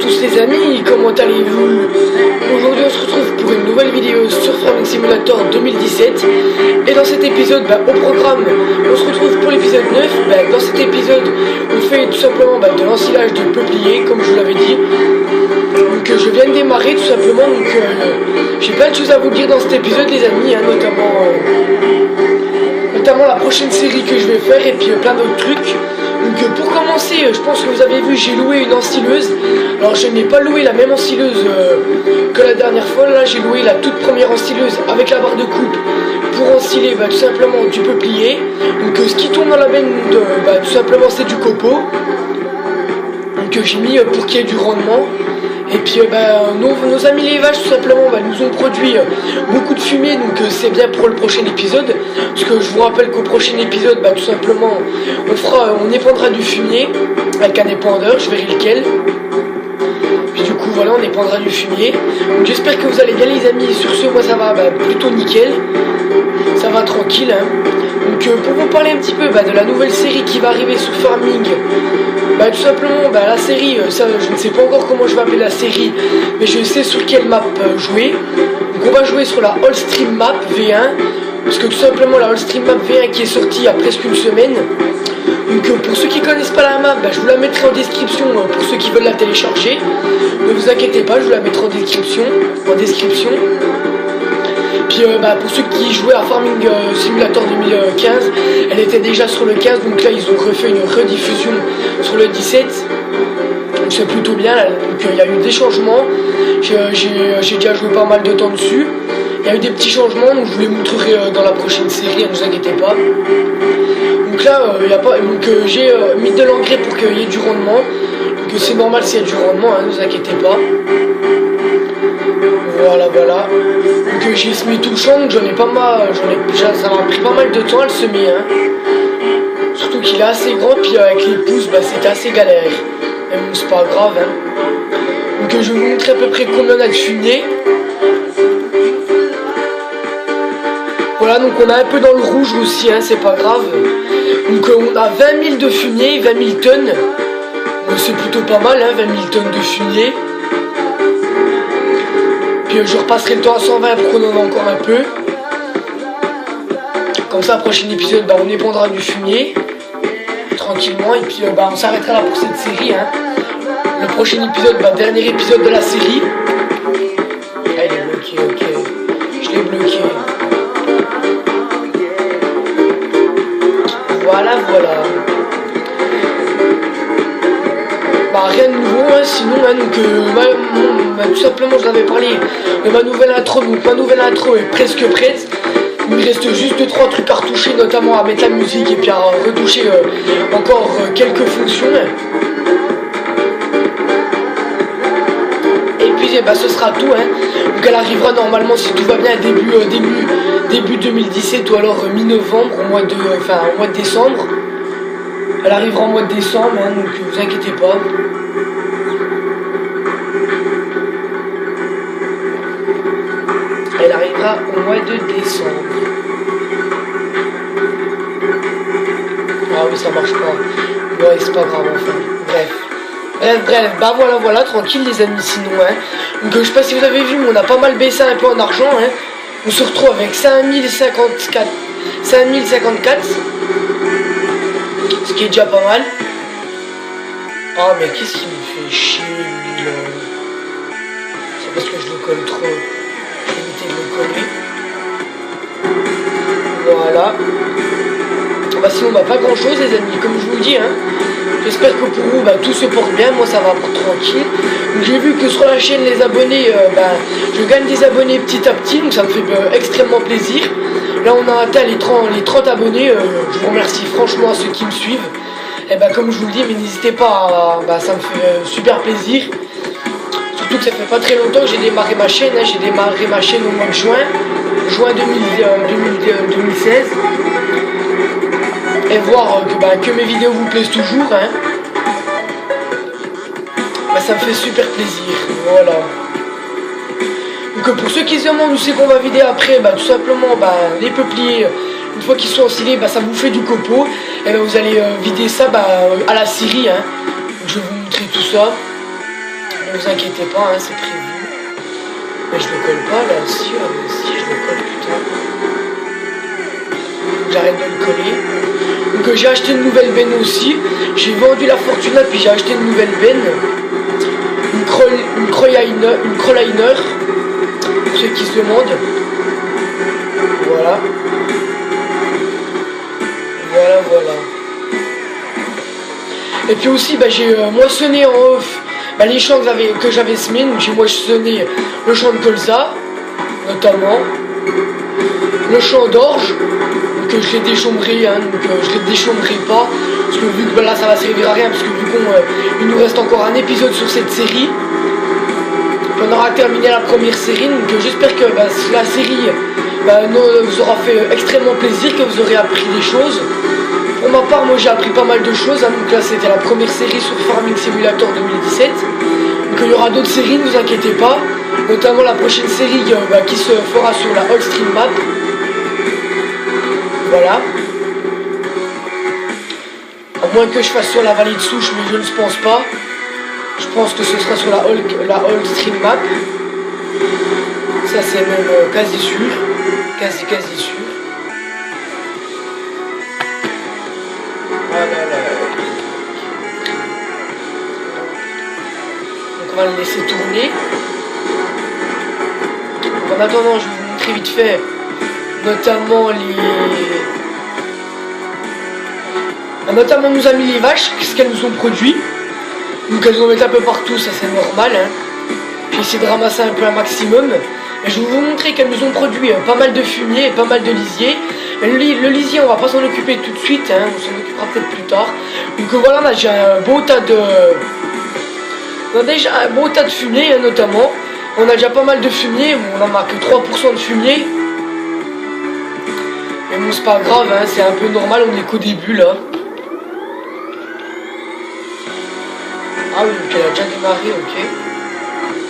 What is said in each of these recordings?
tous les amis, comment allez-vous? Aujourd'hui on se retrouve pour une nouvelle vidéo sur Farming Simulator 2017. Et dans cet épisode, au programme, on se retrouve pour l'épisode 9. Dans cet épisode, on fait tout simplement de l'ensilage de peupliers, comme je vous l'avais dit. Donc je viens de démarrer tout simplement, donc j'ai plein de choses à vous dire dans cet épisode les amis, notamment la prochaine série que je vais faire et puis plein d'autres trucs. Donc pour commencer, je pense que vous avez vu, j'ai loué une ensileuse. Alors je n'ai pas loué la même ensileuse que la dernière fois. Là j'ai loué la toute première ensileuse avec la barre de coupe pour ensiler tout simplement du peuplier. Donc ce qui tourne dans la benne tout simplement c'est du copeaux. Donc j'ai mis pour qu'il y ait du rendement. Et puis nos amis les vaches tout simplement nous ont produit beaucoup de fumier, donc c'est bien pour le prochain épisode. Parce que je vous rappelle qu'au prochain épisode tout simplement on épandra du fumier avec un épandeur, je verrai lequel. Puis du coup voilà, on épandra du fumier. Donc j'espère que vous allez bien les amis. Sur ce, moi ça va plutôt nickel, ça va tranquille Donc pour vous parler un petit peu de la nouvelle série qui va arriver sur Farming, tout simplement la série, ça je ne sais pas encore comment je vais appeler la série, mais je sais sur quelle map jouer. Donc on va jouer sur la All Stream Map V1, parce que tout simplement la All Stream Map V1 qui est sortie il y a presque une semaine. Donc pour ceux qui connaissent pas la map, je vous la mettrai en description pour ceux qui veulent la télécharger. Ne vous inquiétez pas, je vous la mettrai en description. Puis pour ceux qui jouaient à Farming Simulator 2015, elle était déjà sur le 15, donc là ils ont refait une rediffusion sur le 17. Donc c'est plutôt bien, là. Donc il y a eu des changements, j'ai déjà joué pas mal de temps dessus. Il y a eu des petits changements, donc je vous les montrerai dans la prochaine série, ne vous inquiétez pas. Donc là, j'ai mis de l'engrais pour qu'il y ait du rendement. Donc c'est normal s'il y a du rendement, ne vous inquiétez pas. Voilà. Donc j'ai semé tout le champ, donc ça m'a pris pas mal de temps à le semer. Surtout qu'il est assez grand, puis avec les pousses, c'était assez galère. Mais bon, c'est pas grave. Donc je vais vous montrer à peu près combien on a de fumier. Voilà, donc on a un peu dans le rouge aussi, c'est pas grave. Donc on a 20 000 de fumier, 20 000 tonnes. Donc c'est plutôt pas mal, 20 000 tonnes de fumier. Puis je repasserai le temps à 120 pour qu'on en ait encore un peu. Comme ça, prochain épisode, on épandra du fumier tranquillement. Et puis on s'arrêtera là pour cette série. Le prochain épisode, dernier épisode de la série. Ah, il est bloqué, ok. Je l'ai bloqué. Voilà. Rien de nouveau, sinon, tout simplement, je l'avais parlé de ma nouvelle intro. Donc ma nouvelle intro est presque prête. Il me reste juste 2-3 trucs à retoucher, notamment à mettre la musique et puis à retoucher encore quelques fonctions. Et puis ce sera tout. Donc elle arrivera normalement, si tout va bien, début 2017 ou alors mi-novembre, au mois de décembre. Elle arrivera au mois de décembre, donc ne vous inquiétez pas. Elle arrivera au mois de décembre. Ah oui, ça marche pas. Ouais, c'est pas grave, enfin. Bref, voilà, tranquille les amis, sinon. Donc je sais pas si vous avez vu, mais on a pas mal baissé un peu en argent. On se retrouve avec 5054. Ce qui est déjà pas mal. Ah mais qu'est-ce qui me fait chier lui, c'est parce que je le colle trop. Je vais éviter de le coller. Voilà. Sinon pas grand chose les amis, comme je vous le dis. J'espère que pour vous tout se porte bien, moi ça va tranquille. Donc j'ai vu que sur la chaîne les abonnés, je gagne des abonnés petit à petit, donc ça me fait extrêmement plaisir. Là on a atteint les 30 abonnés, je vous remercie franchement à ceux qui me suivent. Et comme je vous le dis, mais n'hésitez pas ça me fait super plaisir. Surtout que ça fait pas très longtemps que j'ai démarré ma chaîne, j'ai démarré ma chaîne au mois de juin 2016. Et voir que mes vidéos vous plaisent toujours, ça me fait super plaisir, voilà. Donc pour ceux qui se demandent où c'est qu'on va vider après, tout simplement les peupliers, une fois qu'ils sont ensilés, ça vous fait du copeaux, et vous allez vider ça à la scierie, donc je vais vous montrer tout ça. Ne vous inquiétez pas, hein, c'est prévu. Mais je le colle pas là, si je le colle, putain. J'arrête de le coller. Donc j'ai acheté une nouvelle benne aussi. J'ai vendu la Fortuna puis j'ai acheté une nouvelle benne. Une Crowliner. Pour ceux qui se demandent. Voilà. Voilà. Et puis aussi j'ai moissonné en off les champs que j'avais semés. Donc j'ai moissonné le champ de colza, notamment. Le champ d'orge. Que je l'ai déchombré, hein, donc je les déchombré pas, parce que vu que là ça va servir à rien, parce que vu il nous reste encore un épisode sur cette série, puis on aura terminé la première série, donc j'espère que la série vous aura fait extrêmement plaisir, que vous aurez appris des choses. Pour ma part, moi j'ai appris pas mal de choses, hein, donc là c'était la première série sur Farming Simulator 2017, donc il y aura d'autres séries, ne vous inquiétez pas, notamment la prochaine série qui se fera sur la Old Stream Map. Voilà. À moins que je fasse sur la vallée de Souche, mais je ne pense pas. Je pense que ce sera sur la Old Stream Map. Ça c'est même quasi sûr. Quasi sûr. Voilà. Donc on va le laisser tourner. Donc, en attendant, je vais vous montrer vite fait notamment nos amis les vaches, ce qu'elles nous ont produit. Donc elles en mettent un peu partout, ça c'est normal, hein. J'ai essayé de ramasser un peu un maximum. Et je vais vous montrer qu'elles nous ont produit pas mal de fumier et pas mal de lisier. Le lisier on va pas s'en occuper tout de suite, hein. On s'en occupera peut-être plus tard. Donc voilà, on a déjà un beau tas de fumier, hein, notamment. On a déjà pas mal de fumier, bon, on en a que 3% de fumier. Mais bon, c'est pas grave, hein, c'est un peu normal, on est qu'au début là. Ah oui, donc elle a déjà démarré, ok.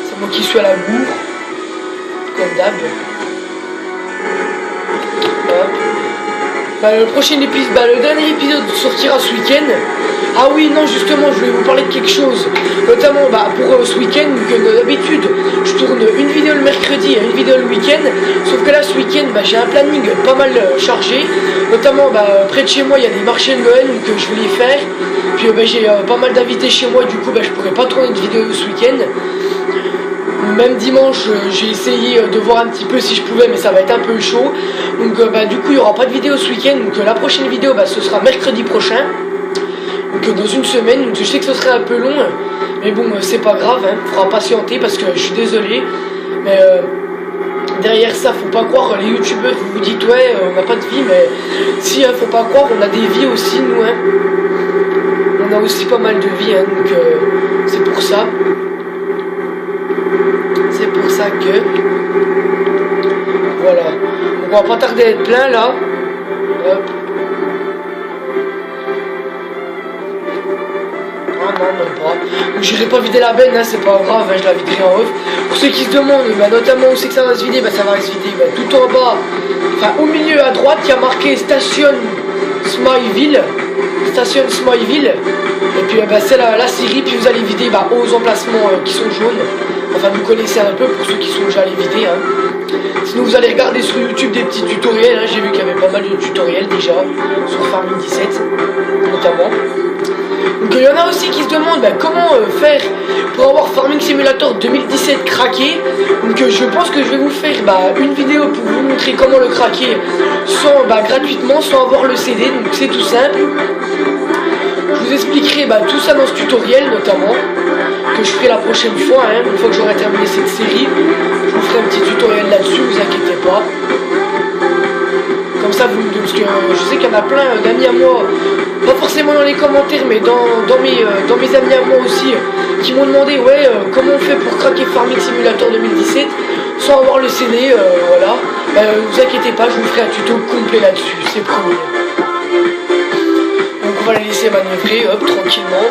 C'est moi qui suis à la bourre, comme d'hab. Le prochain épisode, le dernier épisode sortira ce week-end. Ah oui, non, justement, je voulais vous parler de quelque chose. Notamment, pour ce week-end, que d'habitude, je tourne une vidéo le mercredi et une vidéo le week-end. Sauf que là, ce week-end, j'ai un planning pas mal chargé. Notamment, près de chez moi, il y a des marchés de Noël que je voulais faire. Puis, j'ai pas mal d'invités chez moi, du coup, je pourrais pas tourner de vidéo ce week-end. Même dimanche, j'ai essayé de voir un petit peu si je pouvais, mais ça va être un peu chaud. Donc du coup il n'y aura pas de vidéo ce week-end. Donc la prochaine vidéo ce sera mercredi prochain. Donc dans une semaine. Donc je sais que ce serait un peu long, mais bon c'est pas grave, hein. Faudra patienter parce que je suis désolé. Mais derrière ça, faut pas croire, les youtubeurs, vous vous dites ouais on n'a pas de vie, mais si, faut pas croire, on a des vies aussi nous, hein. On a aussi pas mal de vie, hein, donc c'est pour ça. C'est pour ça que voilà. Donc on va pas tarder à être plein là. Hop. Ah non, même pas. Donc j'irai pas vider la benne, hein, c'est pas grave, hein, je la viderai en off. Pour ceux qui se demandent, notamment où c'est que ça va se vider, ça va se vider tout en bas, enfin au milieu à droite, il y a marqué Station Smileville. Station Smileville. Et puis c'est la série, puis vous allez vider aux emplacements qui sont jaunes. Enfin vous connaissez un peu pour ceux qui sont déjà allés vider, hein. Sinon vous allez regarder sur YouTube des petits tutoriels, hein. J'ai vu qu'il y avait pas mal de tutoriels déjà sur Farming 17 notamment. Donc il y en a aussi qui se demandent comment faire pour avoir Farming Simulator 2017 craqué. Donc je pense que je vais vous faire une vidéo pour vous montrer comment le craquer sans gratuitement, sans avoir le CD. Donc c'est tout simple. Je vous expliquerai tout ça dans ce tutoriel notamment, que je ferai la prochaine fois, hein, une fois que j'aurai terminé cette série. Je vous ferai un petit tutoriel là-dessus, vous inquiétez pas. Comme ça, parce que je sais qu'il y en a plein d'amis à moi, pas forcément dans les commentaires, mais dans mes amis à moi aussi, qui m'ont demandé comment on fait pour craquer Farming Simulator 2017 sans avoir le CD, voilà. Vous inquiétez pas, je vous ferai un tuto complet là-dessus, c'est promis. Donc on va les laisser manœuvrer, hop, tranquillement.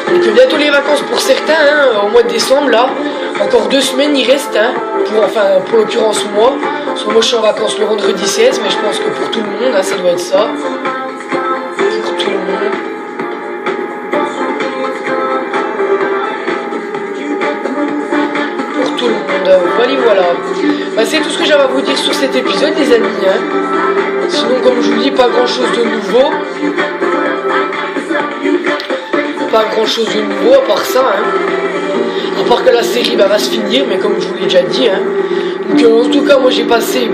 Donc bientôt les vacances pour certains, hein, au mois de décembre là. Encore 2 semaines il reste, hein, pour l'occurrence moi. Parce que moi je suis en vacances le vendredi 16, mais je pense que pour tout le monde, hein, ça doit être ça. Pour tout le monde. voilà. Bah, c'est tout ce que j'avais à vous dire sur cet épisode, les amis. Hein. Sinon, comme je vous dis, pas grand chose de nouveau. Pas grand chose de nouveau à part ça. Hein. À part que la série va se finir, mais comme je vous l'ai déjà dit. Hein. Donc, en tout cas, moi j'ai passé.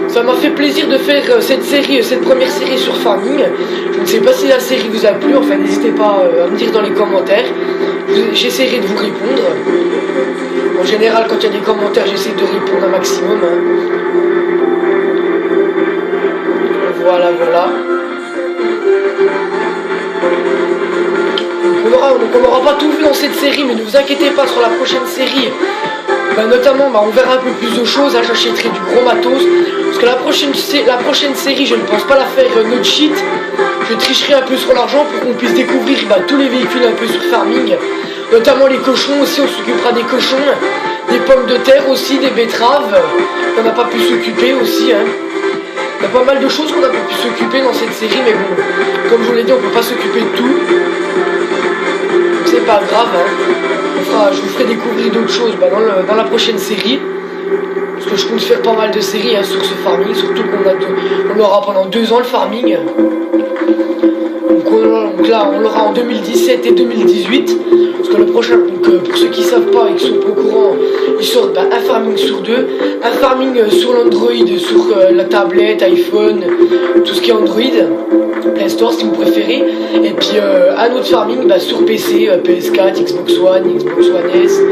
Ça m'a fait plaisir de faire cette première série sur Farming. Je ne sais pas si la série vous a plu, enfin n'hésitez pas à me dire dans les commentaires. J'essaierai de vous répondre. En général, quand il y a des commentaires, j'essaie de répondre un maximum. Hein. Voilà. Donc on n'aura pas tout vu dans cette série, mais ne vous inquiétez pas sur la prochaine série. Notamment, on verra un peu plus de choses. Hein, j'achèterai du gros matos. Parce que la prochaine série, je ne pense pas la faire no cheat. Je tricherai un peu sur l'argent pour qu'on puisse découvrir tous les véhicules un peu sur Farming. Notamment les cochons aussi, on s'occupera des cochons. Des pommes de terre aussi, des betteraves. On n'a pas pu s'occuper aussi. Hein. Il y a pas mal de choses qu'on n'a pas pu s'occuper dans cette série. Mais bon, comme je vous l'ai dit, on ne peut pas s'occuper de tout. C'est pas grave. Hein. Je vous ferai découvrir d'autres choses dans la prochaine série. Parce que je compte faire pas mal de séries sur ce Farming. Surtout qu'on aura pendant 2 ans le Farming. Donc là, on l'aura en 2017 et 2018. Parce que le prochain, pour ceux qui ne savent pas et qui sont pas au courant, ils sortent un Farming sur 2. Un Farming sur l'Android, sur la tablette, iPhone, tout ce qui est Android. Play Store si vous préférez. Et puis un autre Farming sur PC, PS4, Xbox One, Xbox One S.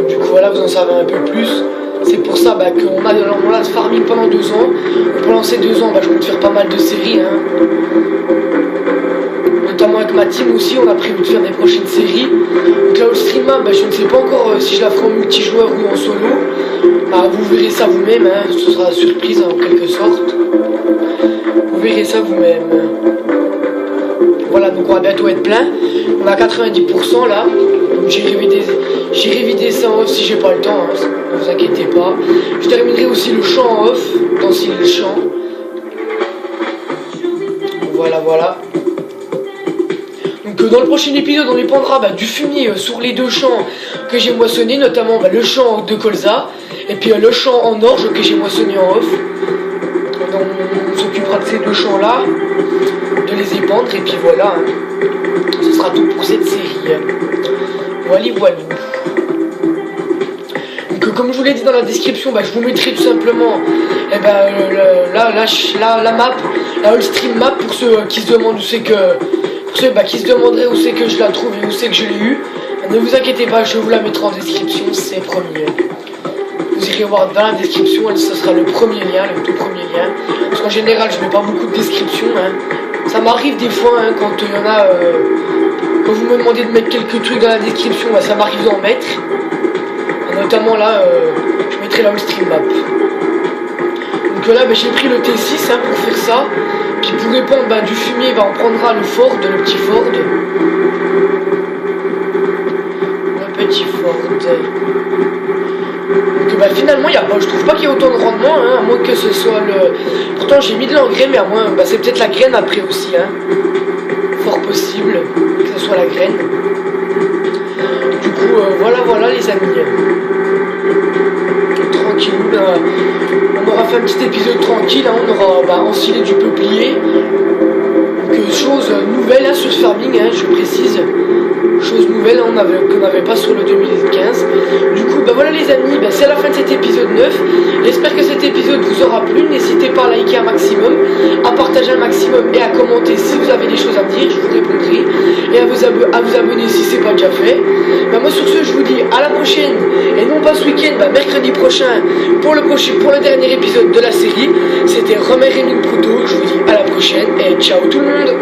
Du coup voilà, vous en savez un peu plus. C'est pour ça qu'on a ce Farming pendant 2 ans. Et pendant ces 2 ans, je compte faire pas mal de séries. Hein. Notamment avec ma team aussi, on a prévu de faire des prochaines séries. Donc là, au stream, je ne sais pas encore si je la ferai en multijoueur ou en solo. Vous verrez ça vous-même, hein. Ce sera la surprise en quelque sorte. Vous verrez ça vous-même. Voilà, donc on va bientôt être plein. On a 90% là. Donc j'ai révidé ça en off si j'ai pas le temps, hein. Ne vous inquiétez pas. Je terminerai aussi le chant en off, dans le chant. Voilà. Donc dans le prochain épisode, on dépendra du fumier sur les 2 champs que j'ai moissonné, notamment le champ de colza et puis le champ en orge que j'ai moissonné en off. Donc, on s'occupera de ces 2 champs là, de les épandre et puis voilà. Hein. Ce sera tout pour cette série. Voilà. Donc comme je vous l'ai dit dans la description, je vous mettrai tout simplement la map, la All Stream map pour ceux qui se demandent où c'est que. Pour ceux qui se demanderaient où c'est que je la trouve et où c'est que je l'ai eu. Ne vous inquiétez pas, je vous la mettrai en description, c'est promis. Vous irez voir dans la description, ce sera le premier lien, le tout premier lien. Parce qu'en général, je mets pas beaucoup de descriptions. Hein. Ça m'arrive des fois, hein, quand il y en a... quand vous me demandez de mettre quelques trucs dans la description, ça m'arrive d'en mettre. Notamment là, je mettrai la All Stream map. Donc là, j'ai pris le T6 pour faire ça. Puis pour répondre du fumier, on prendra le Ford, le petit Ford. Le petit Ford. Donc finalement, je trouve pas qu'il y ait autant de rendement, hein, à moins que ce soit le... Pourtant j'ai mis de l'engrais, mais à moins, c'est peut-être la graine après aussi, hein. Fort possible que ce soit la graine. Du coup, voilà les amis. Tranquillou, on aura fait un petit épisode tranquille, hein, on aura enfilé du peuplier. Donc chose nouvelle sur Farming, hein, je précise. Chose nouvelle qu'on n'avait pas sur le 2015. Du coup, voilà les amis, c'est la fin de cet épisode 9. J'espère que cet épisode vous aura plu. N'hésitez pas à liker un maximum, à partager un maximum et à commenter si vous avez des choses à me dire, je vous répondrai. Et à vous abonner si c'est pas déjà fait. Moi sur ce, je vous dis à la prochaine. Et non pas ce week-end, mercredi prochain pour le dernier épisode de la série. C'était Romain Rémy Proutot. Je vous dis à la prochaine et ciao tout le monde.